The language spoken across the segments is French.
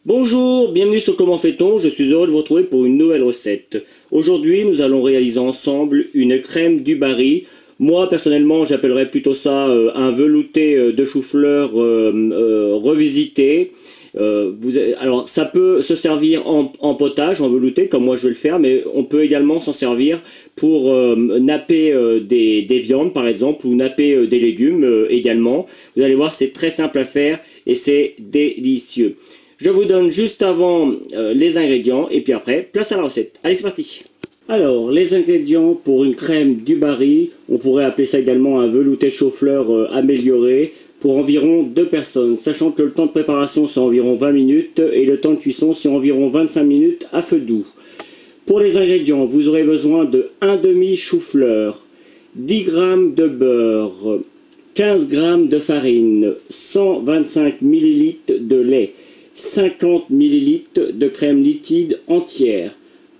Bonjour, bienvenue sur Comment fait-on, je suis heureux de vous retrouver pour une nouvelle recette. Aujourd'hui, nous allons réaliser ensemble une crème du Barry. Moi, personnellement, j'appellerais plutôt ça un velouté de chou-fleur revisité. Alors, ça peut se servir en potage, en velouté, comme moi je vais le faire, mais on peut également s'en servir pour napper des viandes, par exemple, ou napper des légumes également. Vous allez voir, c'est très simple à faire et c'est délicieux. Je vous donne juste avant les ingrédients et puis après, place à la recette. Allez, c'est parti. Alors, les ingrédients pour une crème du Barry, on pourrait appeler ça également un velouté de chou-fleur amélioré, pour environ 2 personnes, sachant que le temps de préparation c'est environ 20 minutes et le temps de cuisson c'est environ 25 minutes à feu doux. Pour les ingrédients, vous aurez besoin de 1 demi chou-fleur, 10 g de beurre, 15 g de farine, 125 ml de lait, 50 ml de crème liquide entière,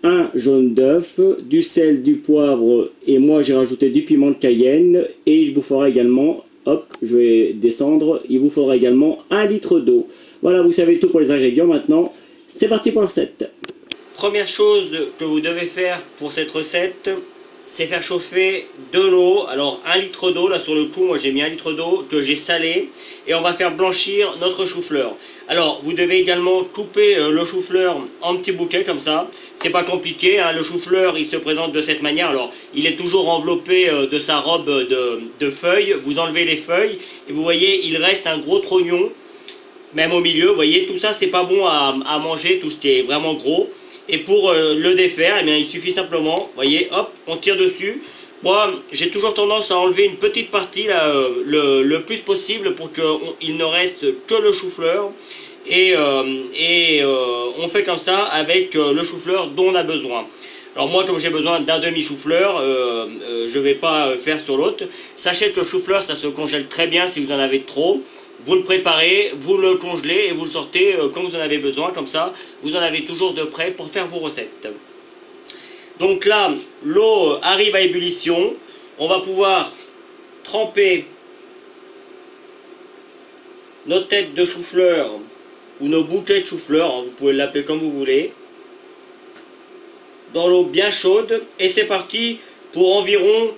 un jaune d'œuf, du sel, du poivre et moi j'ai rajouté du piment de Cayenne et il vous faudra également, hop, je vais descendre, il vous faudra également 1 litre d'eau. Voilà, vous savez tout pour les ingrédients. Maintenant, c'est parti pour la recette. Première chose que vous devez faire pour cette recette, c'est faire chauffer de l'eau. Alors 1 litre d'eau, là sur le coup, moi j'ai mis 1 litre d'eau que j'ai salé et on va faire blanchir notre chou-fleur. Alors vous devez également couper le chou-fleur en petits bouquets comme ça. C'est pas compliqué, hein. Le chou-fleur il se présente de cette manière. Alors il est toujours enveloppé de sa robe de feuilles. Vous enlevez les feuilles et vous voyez il reste un gros trognon, même au milieu. Vous voyez tout ça c'est pas bon à manger, tout ce qui est vraiment gros. Et pour le défaire, eh bien, il suffit simplement, vous voyez, hop, on tire dessus. Moi, j'ai toujours tendance à enlever une petite partie là, le plus possible pour qu'il ne reste que le chou-fleur. Et on fait comme ça avec le chou-fleur dont on a besoin. Alors moi, comme j'ai besoin d'un demi chou-fleur, je ne vais pas faire sur l'autre. Sachez que le chou-fleur, ça se congèle très bien si vous en avez trop. Vous le préparez, vous le congelez et vous le sortez quand vous en avez besoin. Comme ça, vous en avez toujours de prêt pour faire vos recettes. Donc là, l'eau arrive à ébullition. On va pouvoir tremper nos têtes de chou-fleur ou nos bouquets de chou-fleur, hein, vous pouvez l'appeler comme vous voulez, dans l'eau bien chaude. Et c'est parti pour environ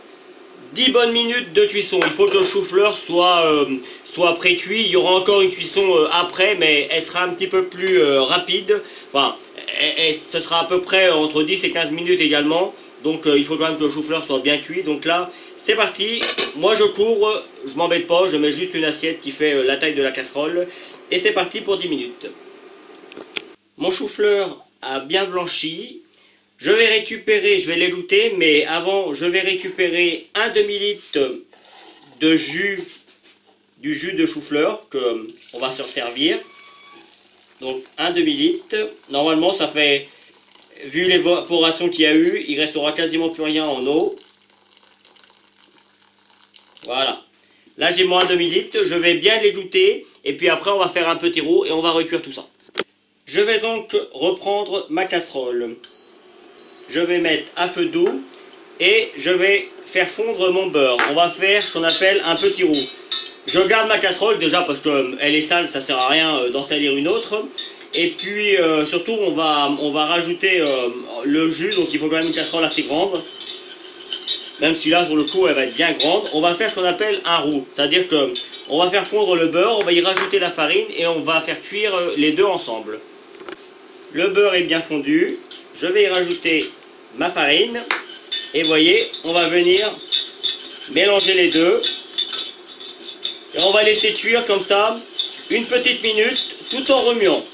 10 bonnes minutes de cuisson. Il faut que le chou-fleur soit pré-cuit. Il y aura encore une cuisson après, mais elle sera un petit peu plus rapide. Enfin, ce sera à peu près entre 10 et 15 minutes également. Donc il faut quand même que le chou-fleur soit bien cuit. Donc là, c'est parti. Moi je cours, je m'embête pas, je mets juste une assiette qui fait la taille de la casserole. Et c'est parti pour 10 minutes. Mon chou-fleur a bien blanchi. Je vais récupérer, je vais l'élouter, mais avant, je vais récupérer un demi-litre de jus, du jus de chou-fleur qu'on va se servir. Donc, un demi-litre. Normalement, ça fait, vu l'évaporation qu'il y a eu, il restera quasiment plus rien en eau. Voilà. Là, j'ai mon 1 demi-litre, je vais bien l'élouter, et puis après, on va faire un petit roux et on va recuire tout ça. Je vais donc reprendre ma casserole. Je vais mettre à feu doux et je vais faire fondre mon beurre. On va faire ce qu'on appelle un petit roux. Je garde ma casserole déjà parce qu'elle est sale, ça sert à rien d'en salir une autre. Et puis surtout on va rajouter le jus, donc il faut quand même une casserole assez grande. Même si là sur le coup elle va être bien grande. On va faire ce qu'on appelle un roux. C'est-à-dire qu'on va faire fondre le beurre, on va y rajouter la farine et on va faire cuire les deux ensemble. Le beurre est bien fondu. Je vais y rajouter ma farine et vous voyez, on va venir mélanger les deux et on va laisser cuire comme ça une petite minute tout en remuant.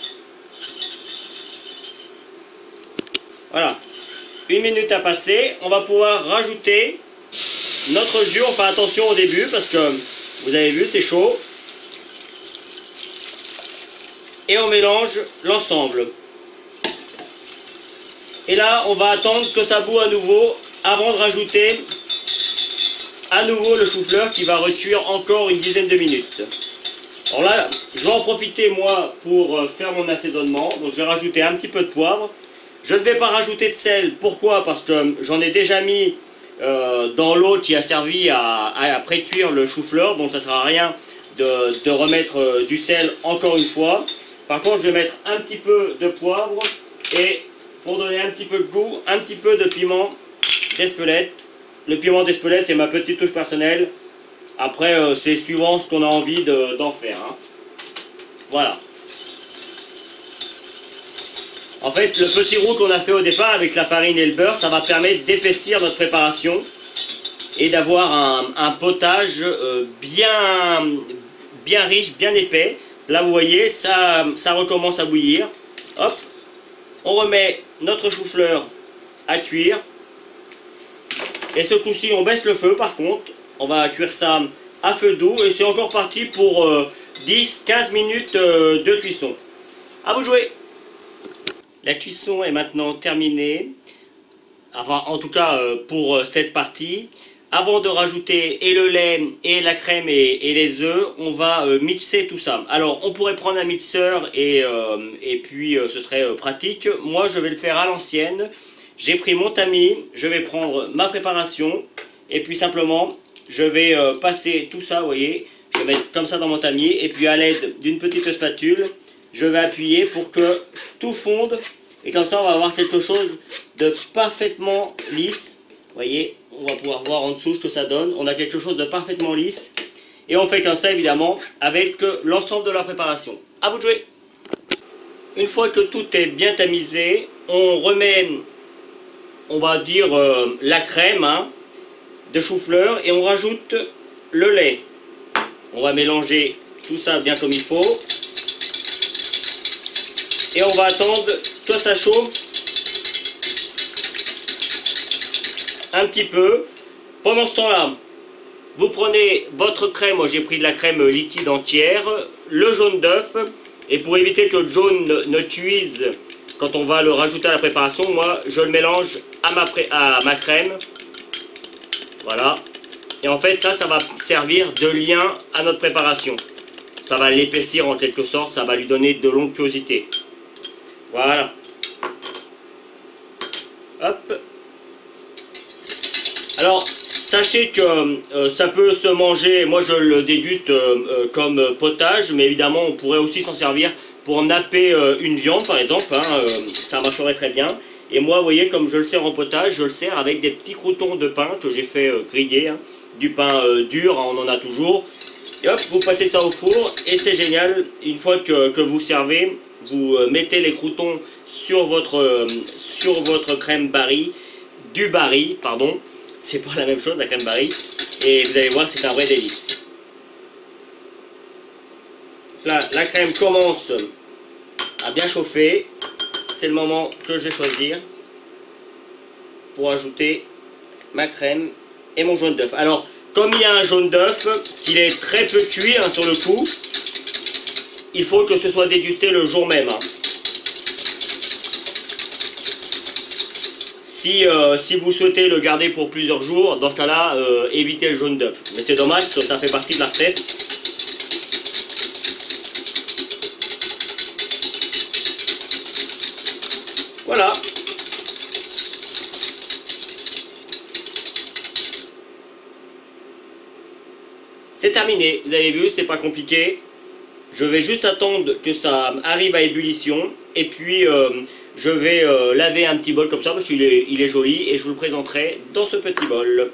Voilà, 1 minute a passé, on va pouvoir rajouter notre jus. On fait attention au début parce que vous avez vu c'est chaud et on mélange l'ensemble. Et là, on va attendre que ça bout à nouveau avant de rajouter à nouveau le chou-fleur qui va recuire encore une dizaine de minutes. Alors là, je vais en profiter moi pour faire mon assaisonnement. Donc je vais rajouter un petit peu de poivre. Je ne vais pas rajouter de sel. Pourquoi? Parce que j'en ai déjà mis dans l'eau qui a servi à pré-cuire le chou-fleur. Donc ça ne sert à rien de remettre du sel encore une fois. Par contre, je vais mettre un petit peu de poivre et pour donner un petit peu de goût, un petit peu de piment d'Espelette. Le piment d'Espelette, c'est ma petite touche personnelle. Après, c'est suivant ce qu'on a envie d'en faire. Hein. Voilà. En fait, le petit roux qu'on a fait au départ avec la farine et le beurre, ça va permettre d'épaissir notre préparation et d'avoir un potage bien riche, bien épais. Là, vous voyez, ça recommence à bouillir. Hop, on remet notre chou-fleur à cuire. Et ce coup-ci, on baisse le feu par contre. On va cuire ça à feu doux. Et c'est encore parti pour 10-15 minutes de cuisson. À vous de jouer! La cuisson est maintenant terminée. Enfin, en tout cas, pour cette partie. Avant de rajouter et le lait, et la crème et les œufs, on va mixer tout ça. Alors, on pourrait prendre un mixeur et puis ce serait pratique. Moi, je vais le faire à l'ancienne. J'ai pris mon tamis, je vais prendre ma préparation et puis simplement, je vais passer tout ça, vous voyez. Je vais mettre comme ça dans mon tamis et puis à l'aide d'une petite spatule, je vais appuyer pour que tout fonde. Et comme ça, on va avoir quelque chose de parfaitement lisse. Vous voyez, on va pouvoir voir en dessous ce que ça donne. On a quelque chose de parfaitement lisse. Et on fait comme ça, évidemment, avec l'ensemble de la préparation. À vous de jouer! Une fois que tout est bien tamisé, on remet, on va dire, la crème de chou-fleur et on rajoute le lait. On va mélanger tout ça bien comme il faut. Et on va attendre que ça chauffe un petit peu. Pendant ce temps-là, vous prenez votre crème. Moi, j'ai pris de la crème liquide entière, le jaune d'œuf. Et pour éviter que le jaune ne cuise quand on va le rajouter à la préparation, moi, je le mélange à ma crème. Voilà. Et en fait, ça va servir de lien à notre préparation. Ça va l'épaissir en quelque sorte. Ça va lui donner de l'onctuosité. Voilà. Hop. Alors, sachez que ça peut se manger, moi je le déguste comme potage, mais évidemment on pourrait aussi s'en servir pour napper une viande par exemple, ça marcherait très bien. Et moi, vous voyez, comme je le sers en potage, je le sers avec des petits croûtons de pain que j'ai fait griller, du pain dur, on en a toujours. Et hop, vous passez ça au four et c'est génial. Une fois que vous servez, vous mettez les croûtons sur votre crème Barry, pardon. C'est pas la même chose, la crème Barry. Et vous allez voir, c'est un vrai délice. Là, la crème commence à bien chauffer. C'est le moment que je vais choisir pour ajouter ma crème et mon jaune d'œuf. Alors, comme il y a un jaune d'œuf, qu'il est très peu cuit sur le coup, il faut que ce soit dégusté le jour même. Si vous souhaitez le garder pour plusieurs jours, dans ce cas-là, évitez le jaune d'œuf. Mais c'est dommage parce que ça fait partie de la recette. Voilà. C'est terminé. Vous avez vu, c'est pas compliqué. Je vais juste attendre que ça arrive à ébullition. Et puis... je vais laver un petit bol comme ça parce qu'il est joli et je vous le présenterai dans ce petit bol.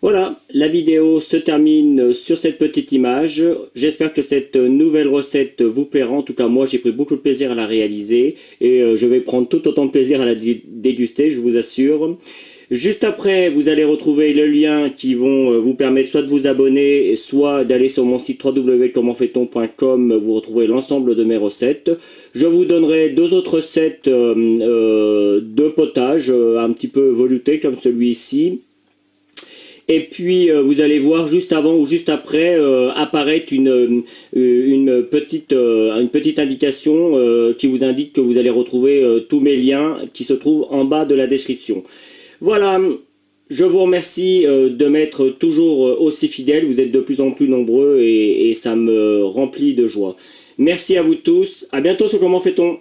Voilà, la vidéo se termine sur cette petite image. J'espère que cette nouvelle recette vous plaira. En tout cas, moi, j'ai pris beaucoup de plaisir à la réaliser et je vais prendre tout autant de plaisir à la déguster, je vous assure. Juste après, vous allez retrouver le lien qui vont vous permettre soit de vous abonner, soit d'aller sur mon site www.commentfaiton.com. Vous retrouverez l'ensemble de mes recettes. Je vous donnerai deux autres recettes de potage, un petit peu velouté comme celui-ci. Et puis, vous allez voir juste avant ou juste après apparaître une petite indication qui vous indique que vous allez retrouver tous mes liens qui se trouvent en bas de la description. Voilà, je vous remercie de m'être toujours aussi fidèle. Vous êtes de plus en plus nombreux et ça me remplit de joie. Merci à vous tous. À bientôt sur Comment fait-on.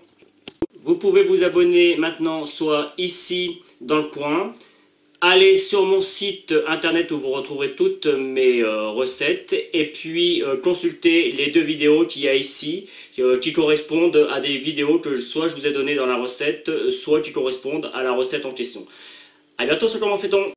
Vous pouvez vous abonner maintenant soit ici dans le coin, Allez sur mon site internet où vous retrouverez toutes mes recettes et puis consultez les 2 vidéos qu'il y a ici qui correspondent à des vidéos que soit je vous ai données dans la recette, soit qui correspondent à la recette en question. A bientôt sur Comment fait-on.